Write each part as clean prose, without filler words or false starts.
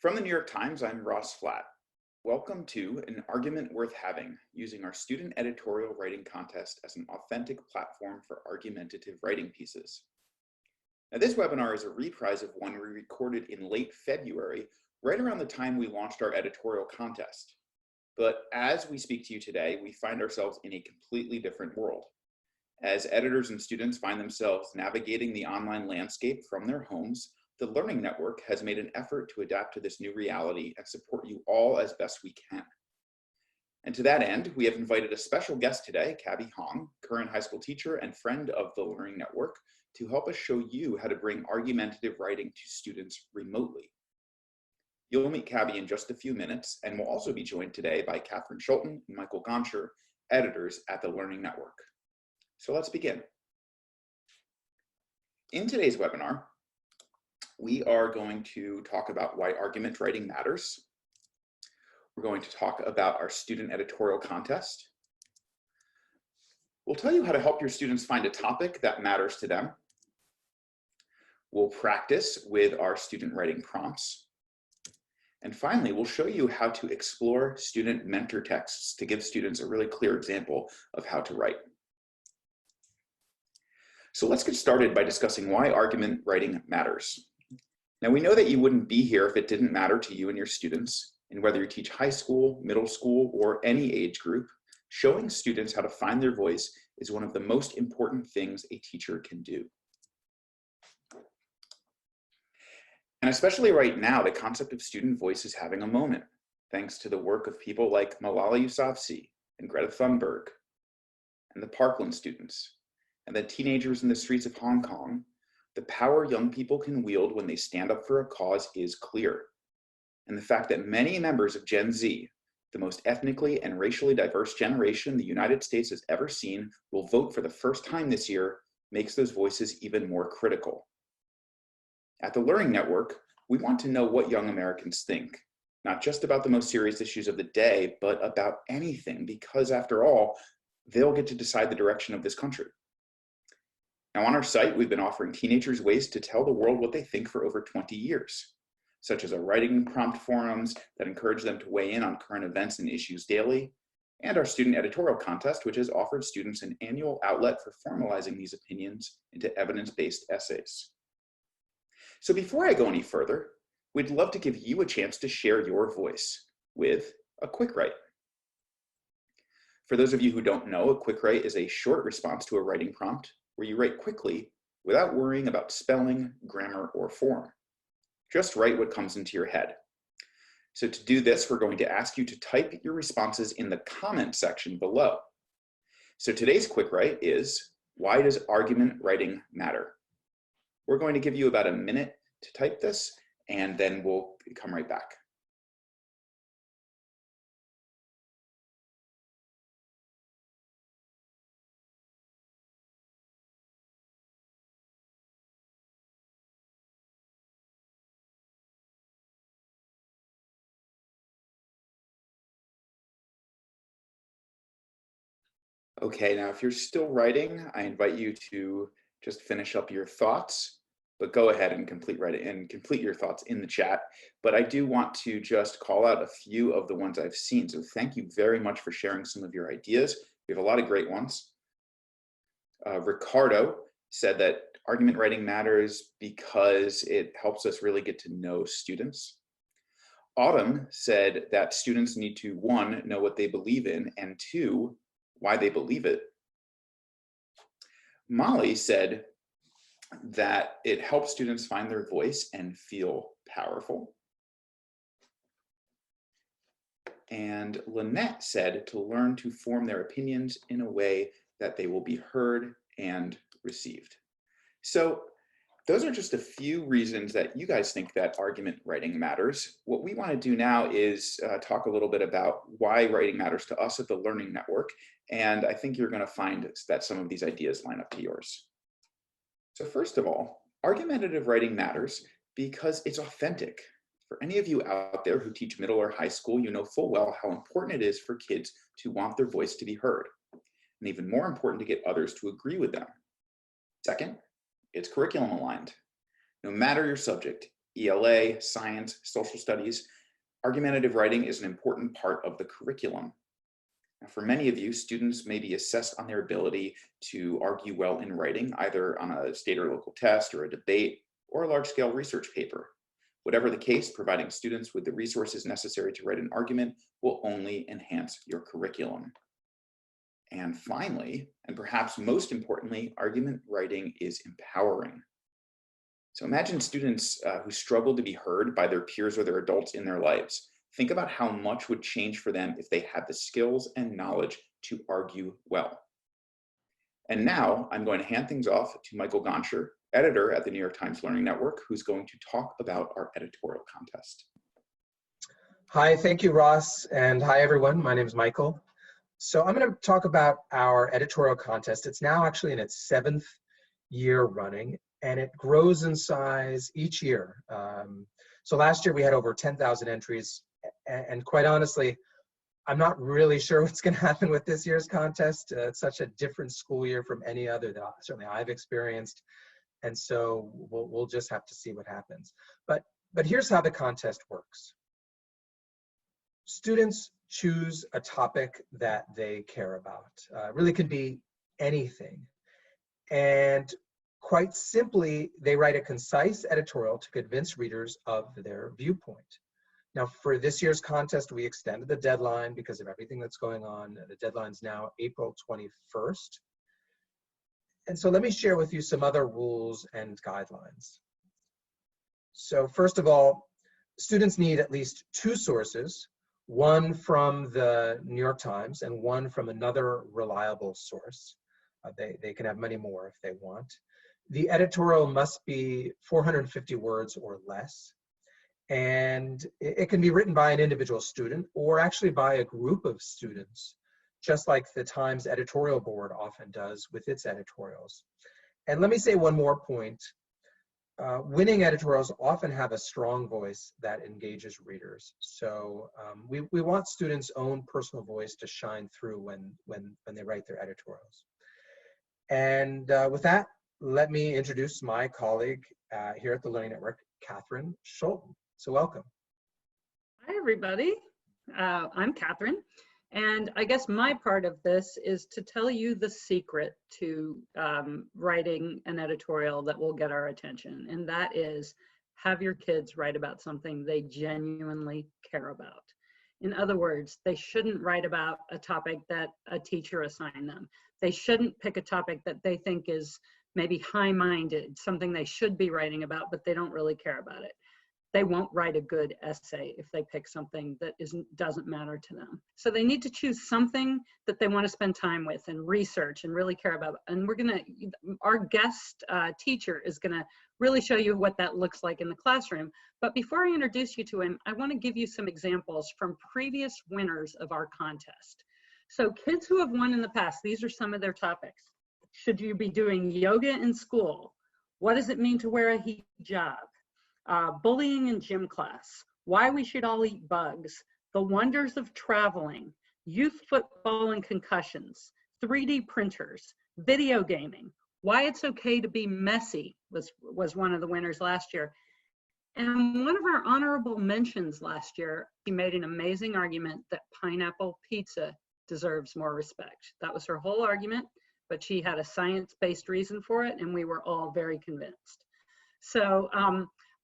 From the New York Times, I'm Ross Flatt. Welcome to An Argument Worth Having, using our student editorial writing contest as an authentic platform for argumentative writing pieces. Now, this webinar is a reprise of one we recorded in late February, right around the time we launched our editorial contest. But as we speak to you today, we find ourselves in a completely different world. As editors and students find themselves navigating the online landscape from their homes, the Learning Network has made an effort to adapt to this new reality and support you all as best we can. And to that end, we have invited a special guest today, Cabby Hong, current high school teacher and friend of the Learning Network, to help us show you how to bring argumentative writing to students remotely. You'll meet Cabby in just a few minutes, and we'll also be joined today by Katherine and Michel Gondry, editors at the Learning Network. So let's begin. In today's webinar, we are going to talk about why argument writing matters. We're going to talk about our student editorial contest. We'll tell you how to help your students find a topic that matters to them. We'll practice with our student writing prompts. And finally, we'll show you how to explore student mentor texts to give students a really clear example of how to write. So let's get started by discussing why argument writing matters. Now, we know that you wouldn't be here if it didn't matter to you and your students, and whether you teach high school, middle school, or any age group, showing students how to find their voice is one of the most important things a teacher can do. And especially right now, the concept of student voice is having a moment, thanks to the work of people like Malala Yousafzai and Greta Thunberg, and the Parkland students, and the teenagers in the streets of Hong Kong. The power young people can wield when they stand up for a cause is clear. And the fact that many members of Gen Z, the most ethnically and racially diverse generation the United States has ever seen, will vote for the first time this year makes those voices even more critical. At the Learning Network, we want to know what young Americans think, not just about the most serious issues of the day, but about anything, because after all, they'll get to decide the direction of this country. Now, on our site, we've been offering teenagers ways to tell the world what they think for over 20 years, such as our writing prompt forums that encourage them to weigh in on current events and issues daily, and our student editorial contest, which has offered students an annual outlet for formalizing these opinions into evidence-based essays. So before I go any further, we'd love to give you a chance to share your voice with a quick write. For those of you who don't know, a quick write is a short response to a writing prompt where you write quickly without worrying about spelling, grammar, or form. Just write what comes into your head. So to do this, we're going to ask you to type your responses in the comment section below. So today's quick write is, why does argument writing matter? We're going to give you about a minute to type this, and then we'll come right back. Okay, now if you're still writing, I invite you to just finish up your thoughts, but go ahead and complete your thoughts in the chat. But I do want to just call out a few of the ones I've seen. So thank you very much for sharing some of your ideas. We have a lot of great ones. Ricardo said that argument writing matters because it helps us really get to know students. Autumn said that students need to, 1, know what they believe in, and 2, why they believe it. Molly said that it helps students find their voice and feel powerful. And Lynette said to learn to form their opinions in a way that they will be heard and received. So those are just a few reasons that you guys think that argument writing matters. What we want to do now is talk a little bit about why writing matters to us at the Learning Network. And I think you're going to find that some of these ideas line up to yours. So first of all, argumentative writing matters because it's authentic. For any of you out there who teach middle or high school, you know full well how important it is for kids to want their voice to be heard, and even more important to get others to agree with them. Second, it's curriculum aligned. No matter your subject, ELA, science, social studies, argumentative writing is an important part of the curriculum. Now, for many of you, students may be assessed on their ability to argue well in writing, either on a state or local test or a debate or a large-scale research paper. Whatever the case, providing students with the resources necessary to write an argument will only enhance your curriculum. And finally, and perhaps most importantly, argument writing is empowering. So imagine students who struggle to be heard by their peers or their adults in their lives. Think about how much would change for them if they had the skills and knowledge to argue well. And now I'm going to hand things off to Michel Gondry, editor at the New York Times Learning Network, who's going to talk about our editorial contest. Hi, thank you, Ross, and hi, everyone. My name is Michel. So I'm going to talk about our editorial contest. It's now actually in its 7th year running, and it grows in size each year. So last year we had over 10,000 entries, and quite honestly, I'm not really sure what's going to happen with this year's contest. It's such a different school year from any other that certainly I've experienced, and so we'll just have to see what happens. But here's how the contest works. Students choose a topic that they care about. It really could be anything. And quite simply, they write a concise editorial to convince readers of their viewpoint. Now, for this year's contest, we extended the deadline because of everything that's going on. The deadline's now April 21st. And so let me share with you some other rules and guidelines. So first of all, students need at least 2 sources, one from the New York Times and one from another reliable source. They can have many more if they want. The editorial must be 450 words or less. And it can be written by an individual student or actually by a group of students, just like the Times editorial board often does with its editorials. And let me say one more point. Winning editorials often have a strong voice that engages readers. So we want students' own personal voice to shine through when they write their editorials. And with that, let me introduce my colleague here at the Learning Network, Katherine Shoal. So welcome. Hi, everybody. I'm Katherine. And I guess my part of this is to tell you the secret to writing an editorial that will get our attention. And that is have your kids write about something they genuinely care about. In other words, they shouldn't write about a topic that a teacher assigned them. They shouldn't pick a topic that they think is maybe high-minded, something they should be writing about, but they don't really care about it. They won't write a good essay if they pick something that doesn't matter to them. So they need to choose something that they want to spend time with and research and really care about. And our guest teacher is gonna really show you what that looks like in the classroom. But before I introduce you to him, I want to give you some examples from previous winners of our contest. So kids who have won in the past, these are some of their topics. Should you be doing yoga in school? What does it mean to wear a hijab? Bullying in gym class, why we should all eat bugs, the wonders of traveling, youth football and concussions, 3D printers, video gaming, why it's okay to be messy was one of the winners last year. And one of our honorable mentions last year, she made an amazing argument that pineapple pizza deserves more respect. That was her whole argument, but she had a science-based reason for it, and we were all very convinced. So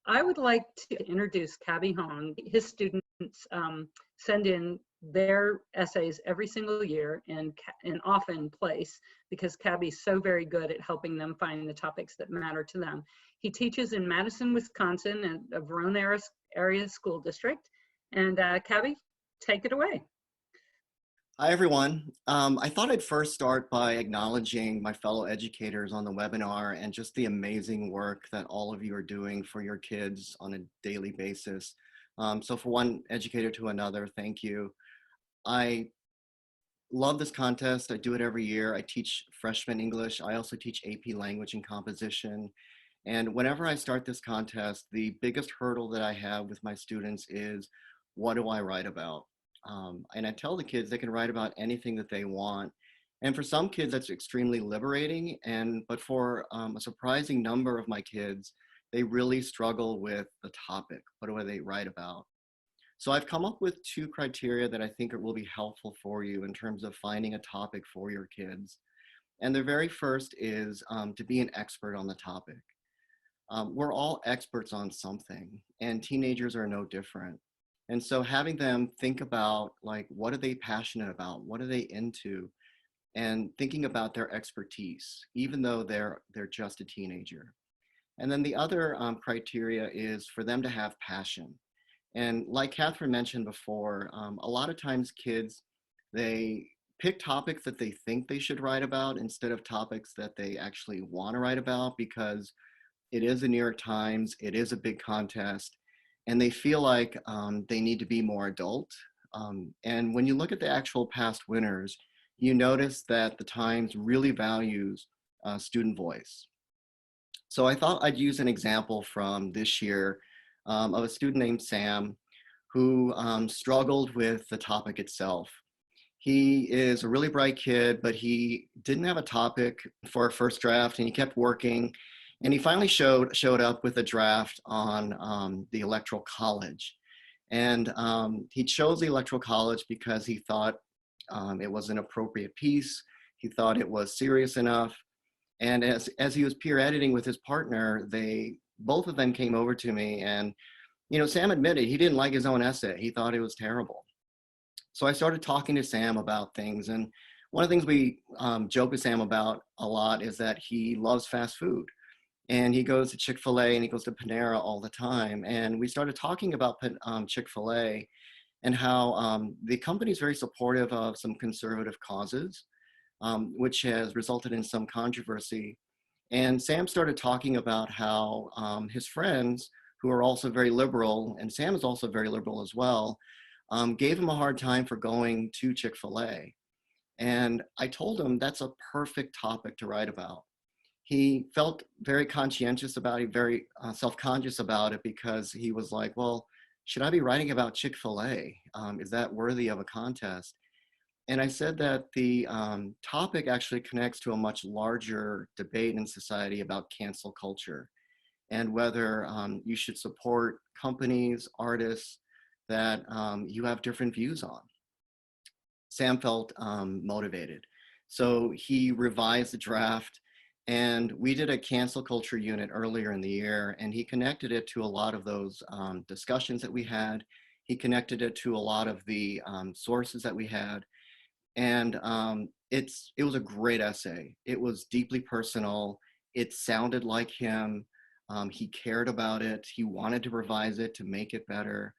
I would like to introduce Cabby Hong. His students send in their essays every single year and often place because Cabby's so very good at helping them find the topics that matter to them. He teaches in Madison, Wisconsin, at a Verona area school district. And Cabby, take it away. Hi, everyone. I thought I'd first start by acknowledging my fellow educators on the webinar and just the amazing work that all of you are doing for your kids on a daily basis. So for one educator to another, thank you. I love this contest. I do it every year. I teach freshman English. I also teach AP language and composition. And whenever I start this contest, the biggest hurdle that I have with my students is, what do I write about? And I tell the kids they can write about anything that they want. And for some kids, that's extremely liberating. But for a surprising number of my kids, they really struggle with the topic. What do they write about? So I've come up with 2 criteria that I think will be helpful for you in terms of finding a topic for your kids. And the very first is to be an expert on the topic. We're all experts on something, and teenagers are no different. And so having them think about, like, what are they passionate about? What are they into? And thinking about their expertise, even though they're just a teenager. And then the other criteria is for them to have passion. And like Katherine mentioned before, a lot of times kids, they pick topics that they think they should write about instead of topics that they actually want to write about, because it is the New York Times, it is a big contest, and they feel like they need to be more adult. And when you look at the actual past winners, you notice that the Times really values student voice. So I thought I'd use an example from this year of a student named Sam who struggled with the topic itself. He is a really bright kid, but he didn't have a topic for a first draft, and he kept working. And he finally showed up with a draft on the Electoral College. And he chose the Electoral College because he thought it was an appropriate piece. He thought it was serious enough. And as he was peer editing with his partner, both of them came over to me, and Sam admitted he didn't like his own essay. He thought it was terrible. So I started talking to Sam about things, and one of the things we joke with Sam about a lot is that he loves fast food, and he goes to Chick-fil-A and he goes to Panera all the time. And we started talking about Chick-fil-A and how the company is very supportive of some conservative causes, which has resulted in some controversy. And Sam started talking about how his friends, who are also very liberal, and Sam is also very liberal as well, gave him a hard time for going to Chick-fil-A. And I told him that's a perfect topic to write about. He felt very conscientious about it, very self-conscious about it, because he was like, well, should I be writing about Chick-fil-A? Is that worthy of a contest? And I said that the topic actually connects to a much larger debate in society about cancel culture and whether you should support companies, artists that you have different views on. Sam felt motivated. So he revised the draft, and we did a cancel culture unit earlier in the year, and he connected it to a lot of those discussions that we had. He connected it to a lot of the sources that we had. And it was a great essay. It was deeply personal. It sounded like him. He cared about it. He wanted to revise it to make it better.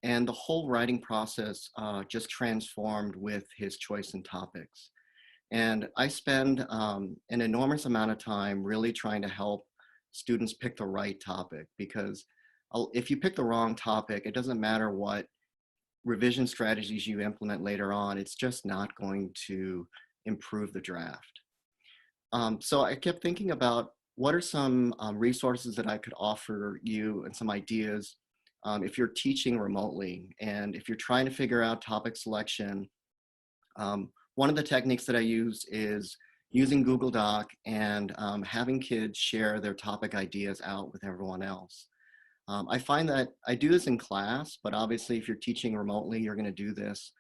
And the whole writing process just transformed with his choice in topics. And I spend an enormous amount of time really trying to help students pick the right topic, because if you pick the wrong topic, it doesn't matter what revision strategies you implement later on, it's just not going to improve the draft. So I kept thinking about what are some resources that I could offer you and some ideas if you're teaching remotely and if you're trying to figure out topic selection. One of the techniques that I use is using Google Doc and having kids share their topic ideas out with everyone else. I find that I do this in class, but obviously if you're teaching remotely, you're going to do this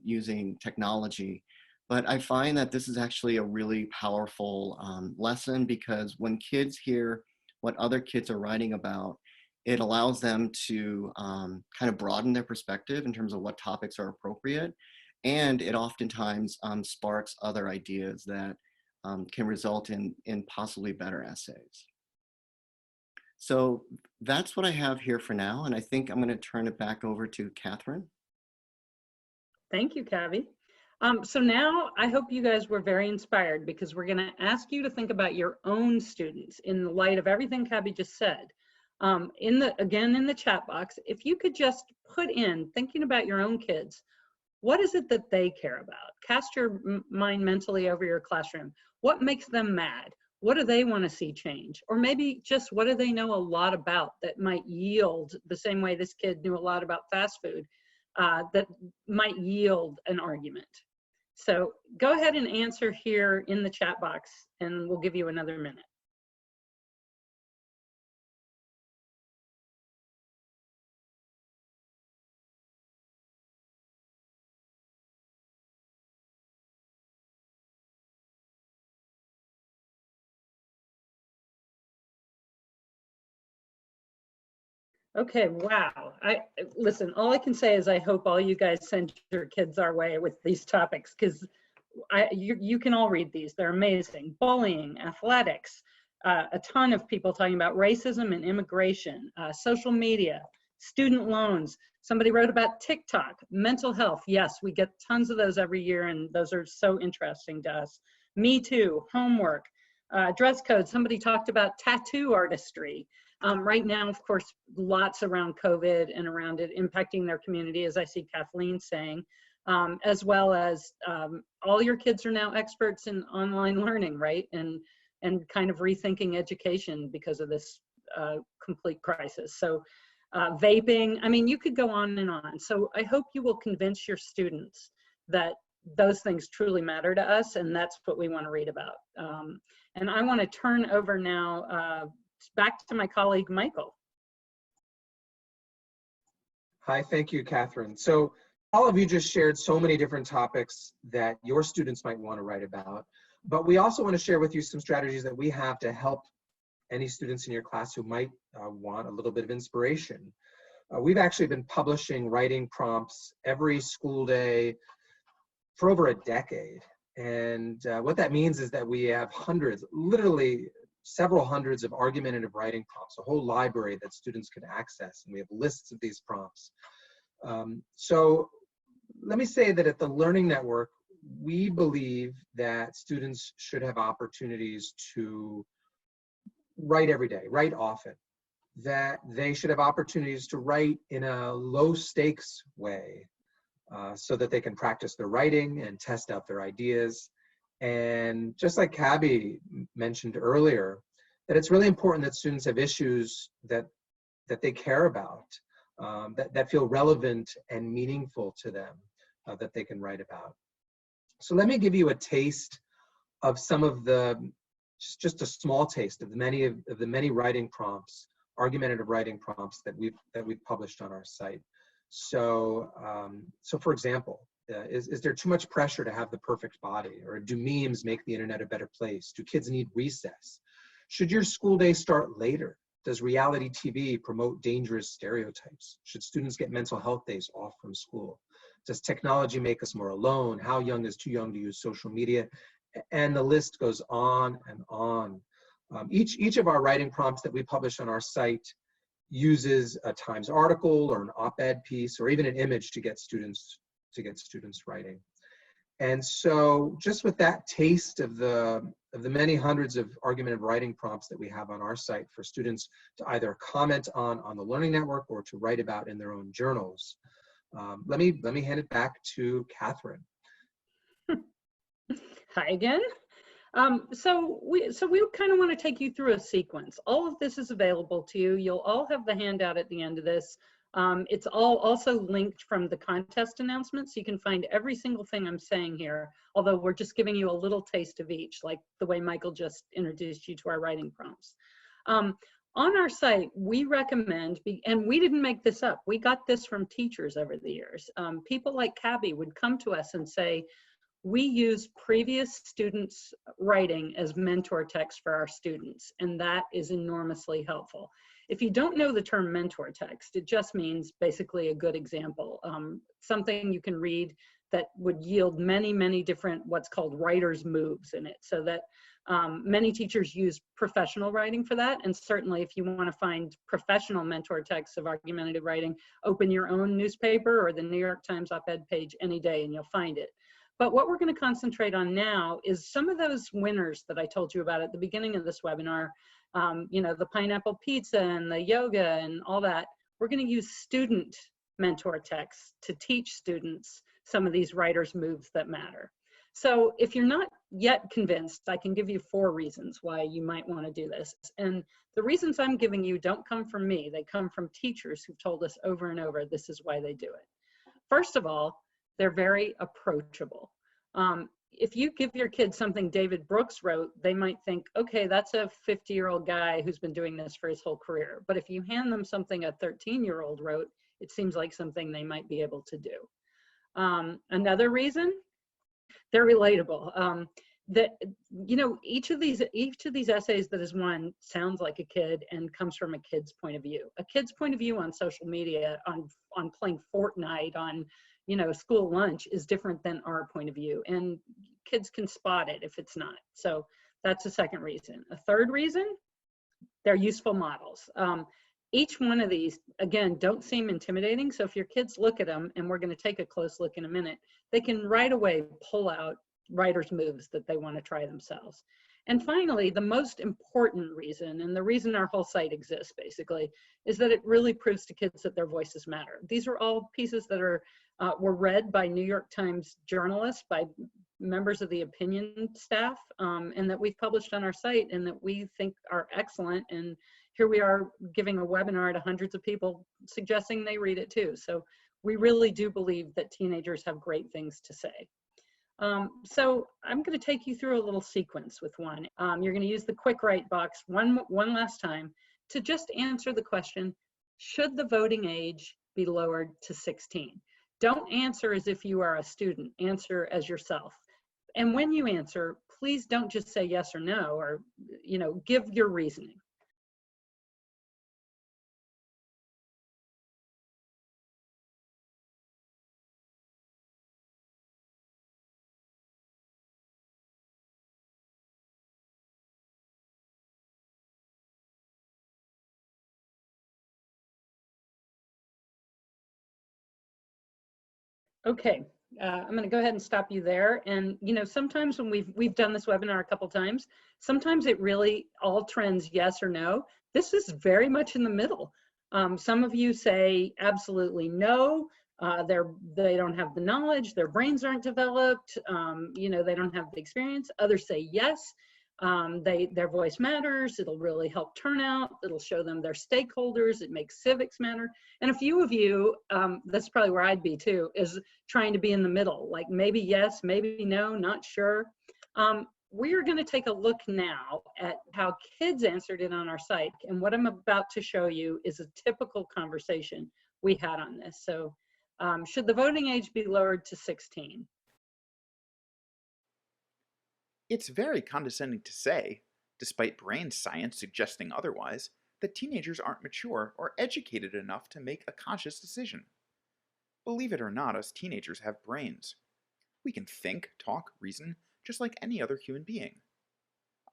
using technology. But I find that this is actually a really powerful lesson, because when kids hear what other kids are writing about, it allows them to kind of broaden their perspective in terms of what topics are appropriate. And it oftentimes sparks other ideas that can result in possibly better essays. So that's what I have here for now. And I think I'm going to turn it back over to Katherine. Thank you, Kavi. So now I hope you guys were very inspired, because we're going to ask you to think about your own students in the light of everything Kavi just said. Again, in the chat box, if you could just put in, thinking about your own kids, what is it that they care about? Cast your mind mentally over your classroom. What makes them mad? What do they want to see change? Or maybe just what do they know a lot about that might yield, the same way this kid knew a lot about fast food, that might yield an argument. So go ahead and answer here in the chat box, and we'll give you another minute. Okay, wow. Listen, all I can say is I hope all you guys send your kids our way with these topics, because you can all read these. They're amazing. Bullying, athletics, a ton of people talking about racism and immigration, social media, student loans. Somebody wrote about TikTok, mental health. Yes, we get tons of those every year, and those are so interesting to us. Me Too, homework, dress code. Somebody talked about tattoo artistry. Right now, of course, lots around COVID and around it impacting their community, as I see Kathleen saying, as well as all your kids are now experts in online learning, right? And kind of rethinking education because of this complete crisis. So vaping, I mean, you could go on and on. So I hope you will convince your students that those things truly matter to us, and that's what we want to read about. And I want to turn over now back to my colleague, Michael. Hi, thank you, Katherine. So all of you just shared so many different topics that your students might want to write about, but we also want to share with you some strategies that we have to help any students in your class who might want a little bit of inspiration. We've actually been publishing writing prompts every school day for over a decade. And what that means is that we have hundreds, literally several hundreds of argumentative writing prompts, a whole library that students can access, and we have lists of these prompts. So let me say that at the Learning Network, we believe that students should have opportunities to write every day, write often, that they should have opportunities to write in a low stakes way so that they can practice their writing and test out their ideas. And just like Cabby mentioned earlier, that it's really important that students have issues that they care about, that feel relevant and meaningful to them, that they can write about. So let me give you a taste of some of the, just a small taste of the many writing prompts, argumentative writing prompts that we've published on our site. So, so for example, is there too much pressure to have the perfect body? Or do memes make the internet a better place? Do kids need recess? Should your school day start later? Does reality TV promote dangerous stereotypes? Should students get mental health days off from school? Does technology make us more alone? How young is too young to use social media? And the list goes on and on. Each of our writing prompts that we publish on our site uses a Times article or an op-ed piece or even an image to get students writing. And so just with that taste of the many hundreds of argumentative writing prompts that we have on our site for students to either comment on the Learning Network or to write about in their own journals, let me hand it back to Katherine. Hi again. So we kind of want to take you through a sequence. All of this is available to you. You'll all have the handout at the end of this. It's all also linked from the contest announcement, so you can find every single thing I'm saying here, although we're just giving you a little taste of each, like the way Michael just introduced you to our writing prompts. On our site, we recommend, and we didn't make this up, we got this from teachers over the years. People like Cabby would come to us and say, we use previous students' writing as mentor text for our students, and that is enormously helpful. If you don't know the term mentor text, it just means basically a good example, something you can read that would yield many, many different what's called writer's moves in it, so that many teachers use professional writing for that. And certainly if you want to find professional mentor texts of argumentative writing, open your own newspaper or the New York Times op-ed page any day and you'll find it. But what we're going to concentrate on now is some of those winners that I told you about at the beginning of this webinar, you know, the pineapple pizza and the yoga and all that. We're going to use student mentor texts to teach students some of these writers' moves that matter. So if you're not yet convinced, I can give you 4 reasons why you might want to do this. And the reasons I'm giving you don't come from me. They come from teachers who've told us over and over this is why they do it. First of all, they're very approachable. If you give your kids something David Brooks wrote, they might think, okay, that's a 50-year-old guy who's been doing this for his whole career. But if you hand them something a 13-year-old wrote, it seems like something they might be able to do. Another reason, they're relatable. that, you know, each of these essays that is won sounds like a kid and comes from a kid's point of view. A kid's point of view on social media, on playing Fortnite, on, you know, school lunch is different than our point of view, and kids can spot it if it's not. So that's a second reason. A third reason, they're useful models. Each one of these, again, don't seem intimidating. So if your kids look at them, and we're going to take a close look in a minute, they can right away pull out writer's moves that they want to try themselves. And finally, the most important reason, and the reason our whole site exists basically, is that it really proves to kids that their voices matter. These are all pieces that are were read by New York Times journalists, by members of the opinion staff, and that we've published on our site and that we think are excellent. And here we are giving a webinar to hundreds of people suggesting they read it too. So we really do believe that teenagers have great things to say. So I'm going to take you through a little sequence with one. You're going to use the quick write box one last time to just answer the question, should the voting age be lowered to 16? Don't answer as if you are a student, answer as yourself. And when you answer, please don't just say yes or no, or, you know, give your reasoning. Okay, I'm going to go ahead and stop you there. And, you know, sometimes when we've done this webinar a couple times, sometimes it really all trends yes or no. This is very much in the middle. Some of you say absolutely no. They don't have the knowledge, their brains aren't developed, you know, they don't have the experience. Others say yes. Their voice matters, it'll really help turnout, it'll show them their stakeholders, it makes civics matter. And a few of you, that's probably where I'd be too, is trying to be in the middle, like maybe yes, maybe no, not sure. We're going to take a look now at how kids answered it on our site. And what I'm about to show you is a typical conversation we had on this. So should the voting age be lowered to 16? It's very condescending to say, despite brain science suggesting otherwise, that teenagers aren't mature or educated enough to make a conscious decision. Believe it or not, us teenagers have brains. We can think, talk, reason, just like any other human being.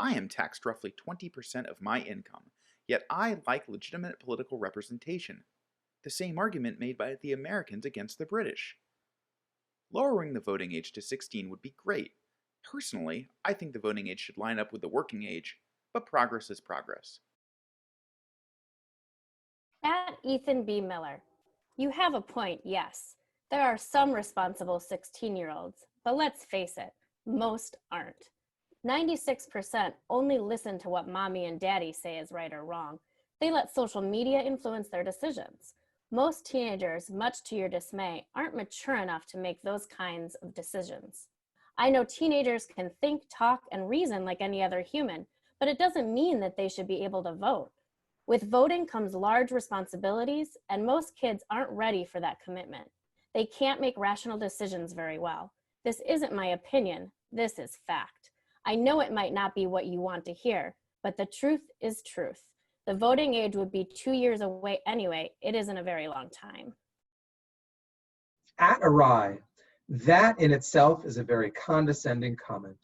I am taxed roughly 20% of my income, yet I like legitimate political representation. The same argument made by the Americans against the British. Lowering the voting age to 16 would be great. Personally, I think the voting age should line up with the working age, but progress is progress. At Ethan B. Miller, you have a point, yes. There are some responsible 16-year-olds, but let's face it, most aren't. 96% only listen to what mommy and daddy say is right or wrong. They let social media influence their decisions. Most teenagers, much to your dismay, aren't mature enough to make those kinds of decisions. I know teenagers can think, talk, and reason like any other human, but it doesn't mean that they should be able to vote. With voting comes large responsibilities, and most kids aren't ready for that commitment. They can't make rational decisions very well. This isn't my opinion, this is fact. I know it might not be what you want to hear, but the truth is truth. The voting age would be 2 years away anyway. It isn't a very long time. At awry. That in itself is a very condescending comment.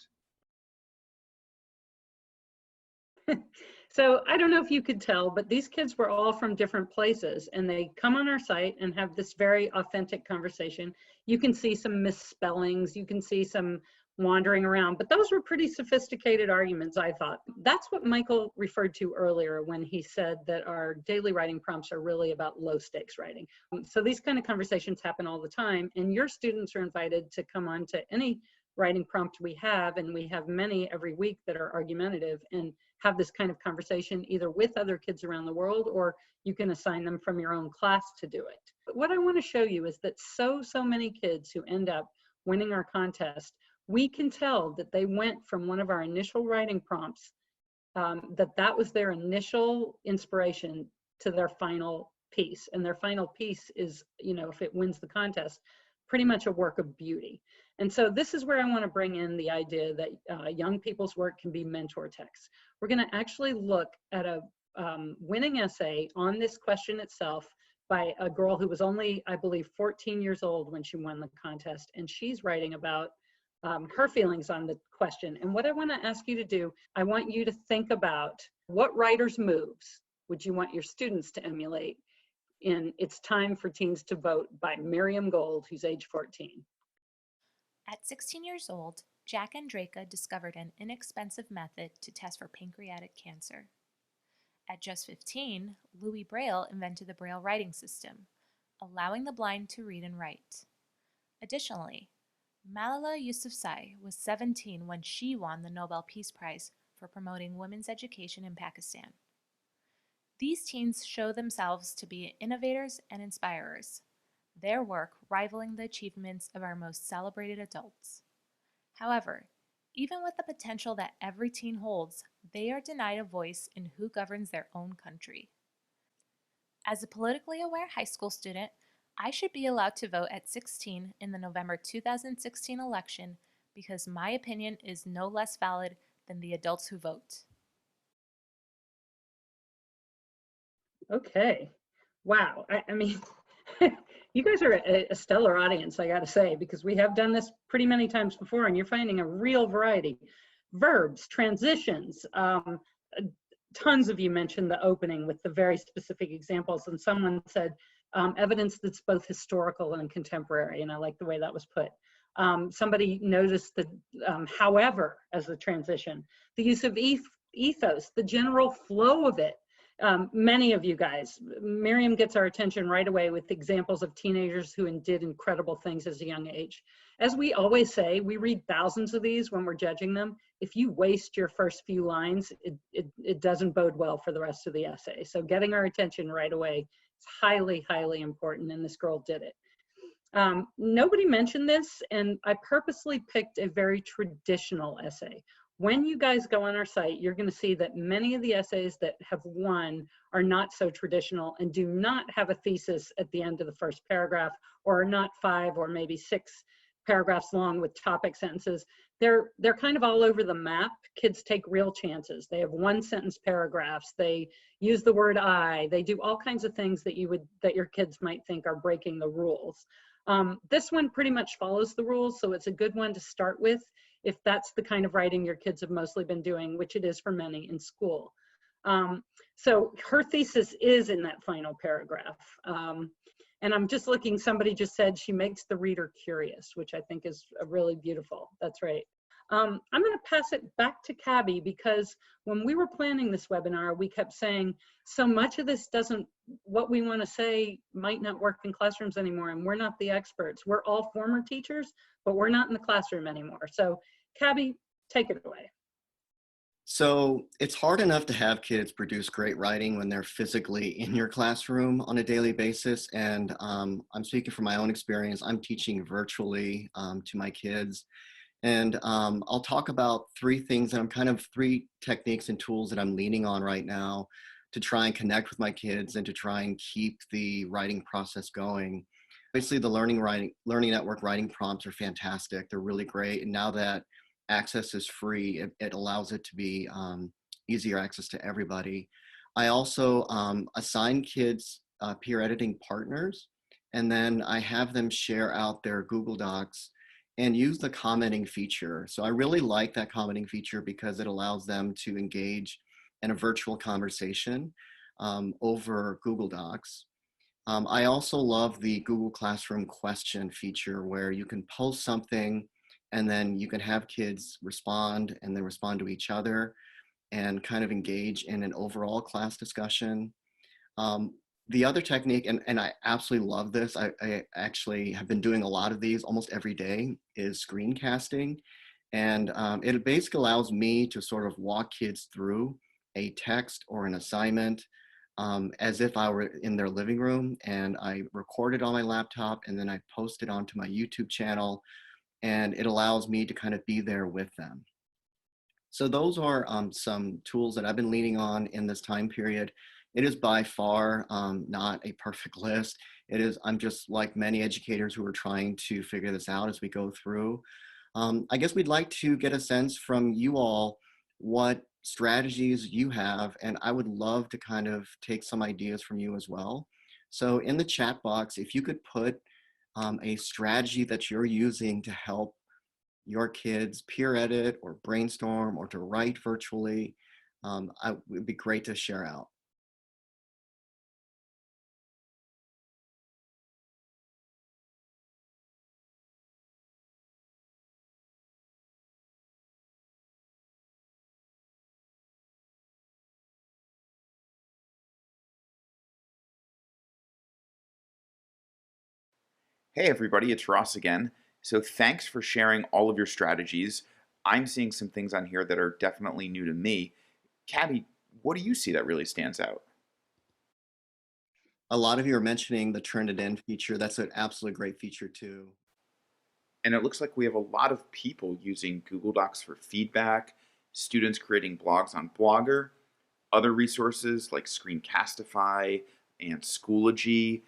So I don't know if you could tell, but these kids were all from different places, and they come on our site and have this very authentic conversation. You can see some misspellings, you can see some wandering around, but those were pretty sophisticated arguments, I thought. That's what Michael referred to earlier when he said that our daily writing prompts are really about low stakes writing. So these kind of conversations happen all the time, and your students are invited to come on to any writing prompt we have, and we have many every week that are argumentative and have this kind of conversation either with other kids around the world, or you can assign them from your own class to do it. But what I want to show you is that so many kids who end up winning our contest, we can tell that they went from one of our initial writing prompts, that was their initial inspiration to their final piece. And their final piece is, you know, if it wins the contest, pretty much a work of beauty. And so this is where I want to bring in the idea that young people's work can be mentor texts. We're going to actually look at a winning essay on this question itself by a girl who was only, I believe, 14 years old when she won the contest. And she's writing about her feelings on the question. And what I want to ask you to do, I want you to think about what writer's moves would you want your students to emulate in It's Time for Teens to Vote by Miriam Gold, who's age 14. At 16 years old, Jack and Draka discovered an inexpensive method to test for pancreatic cancer. At just 15, Louis Braille invented the Braille writing system, allowing the blind to read and write. Additionally, Malala Yousafzai was 17 when she won the Nobel Peace Prize for promoting women's education in Pakistan. These teens show themselves to be innovators and inspirers, their work rivaling the achievements of our most celebrated adults. However, even with the potential that every teen holds, they are denied a voice in who governs their own country. As a politically aware high school student, I should be allowed to vote at 16 in the November 2016 election because my opinion is no less valid than the adults who vote. Okay. Wow. I mean, you guys are a stellar audience, I got to say, because we have done this pretty many times before, and you're finding a real variety. Verbs, transitions, tons of you mentioned the opening with the very specific examples, and someone said evidence that's both historical and contemporary, and I like the way that was put. Somebody noticed the however as a transition, the use of ethos, the general flow of it. Many of you guys, Miriam gets our attention right away with examples of teenagers who did incredible things as a young age. As we always say, we read thousands of these when we're judging them. If you waste your first few lines, it doesn't bode well for the rest of the essay. So getting our attention right away is highly, highly important, and this girl did it. Nobody mentioned this, and I purposely picked a very traditional essay. When you guys go on our site, you're going to see that many of the essays that have won are not so traditional and do not have a thesis at the end of the first paragraph, or are not 5 or maybe 6 paragraphs long with topic sentences. They're kind of all over the map. Kids take real chances. They have 1-sentence paragraphs. They use the word I. They do all kinds of things that your kids might think are breaking the rules. This one pretty much follows the rules, so it's a good one to start with if that's the kind of writing your kids have mostly been doing, which it is for many in school. So her thesis is in that final paragraph. And I'm just looking, somebody just said she makes the reader curious, which I think is really beautiful. That's right. I'm going to pass it back to Cabby, because when we were planning this webinar, we kept saying so much of this what we want to say might not work in classrooms anymore, and we're not the experts. We're all former teachers, but we're not in the classroom anymore. So Cabby, take it away. So it's hard enough to have kids produce great writing when they're physically in your classroom on a daily basis. And I'm speaking from my own experience. I'm teaching virtually to my kids. And I'll talk about 3 things that 3 techniques and tools that I'm leaning on right now to try and connect with my kids and to try and keep the writing process going. Basically, the Learning Network writing prompts are fantastic. They're really great. And now that access is free, it allows it to be easier access to everybody. I also assign kids peer editing partners, and then I have them share out their Google Docs and use the commenting feature. So I really like that commenting feature because it allows them to engage in a virtual conversation over Google Docs. I also love the Google Classroom question feature, where you can post something and then you can have kids respond and then respond to each other and kind of engage in an overall class discussion. The other technique, and I absolutely love this, I actually have been doing a lot of these almost every day, is screencasting. And it basically allows me to sort of walk kids through a text or an assignment as if I were in their living room, and I record it on my laptop and then I post it onto my YouTube channel, and it allows me to kind of be there with them. So those are some tools that I've been leaning on in this time period. It is by far not a perfect list. I'm just like many educators who are trying to figure this out as we go through. I guess we'd like to get a sense from you all what strategies you have, and I would love to kind of take some ideas from you as well. So in the chat box, if you could put a strategy that you're using to help your kids peer edit or brainstorm or to write virtually, it would be great to share out. Hey everybody, it's Ross again. So thanks for sharing all of your strategies. I'm seeing some things on here that are definitely new to me. Cabby, what do you see that really stands out? A lot of you are mentioning the turn it in feature. That's an absolutely great feature too. And it looks like we have a lot of people using Google Docs for feedback, students creating blogs on Blogger, other resources like Screencastify and Schoology.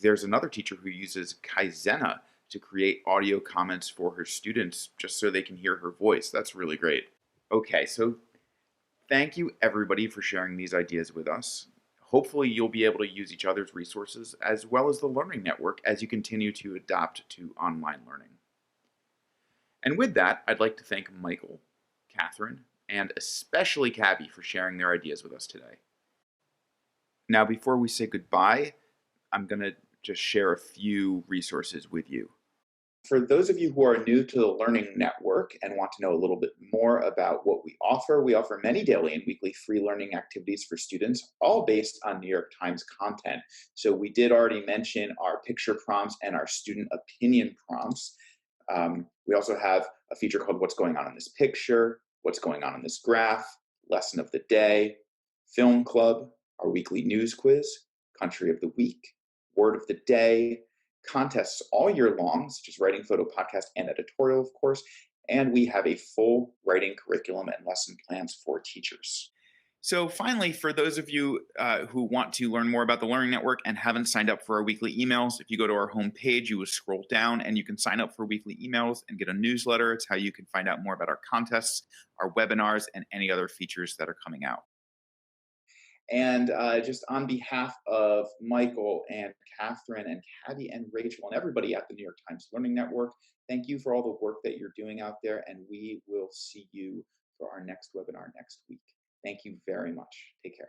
There's another teacher who uses Kaizena to create audio comments for her students just so they can hear her voice. That's really great. Okay, so thank you everybody for sharing these ideas with us. Hopefully you'll be able to use each other's resources as well as the Learning Network as you continue to adapt to online learning. And with that, I'd like to thank Michael, Katherine, and especially Cabby for sharing their ideas with us today. Now, before we say goodbye, I'm going to just share a few resources with you. For those of you who are new to the Learning Network and want to know a little bit more about what we offer many daily and weekly free learning activities for students, all based on New York Times content. So we did already mention our picture prompts and our student opinion prompts. We also have a feature called What's Going On in This Picture, What's Going On in This Graph, Lesson of the Day, Film Club, our weekly news quiz, Country of the Week, Word of the Day, contests all year long, such as writing, photo, podcast, and editorial, of course. And we have a full writing curriculum and lesson plans for teachers. So finally, for those of you who want to learn more about the Learning Network and haven't signed up for our weekly emails, if you go to our homepage, you will scroll down and you can sign up for weekly emails and get a newsletter. It's how you can find out more about our contests, our webinars, and any other features that are coming out. And just on behalf of Michael and Katherine and Cabby and Rachel and everybody at the New York Times Learning Network, thank you for all the work that you're doing out there, and we will see you for our next webinar next week. Thank you very much. Take care.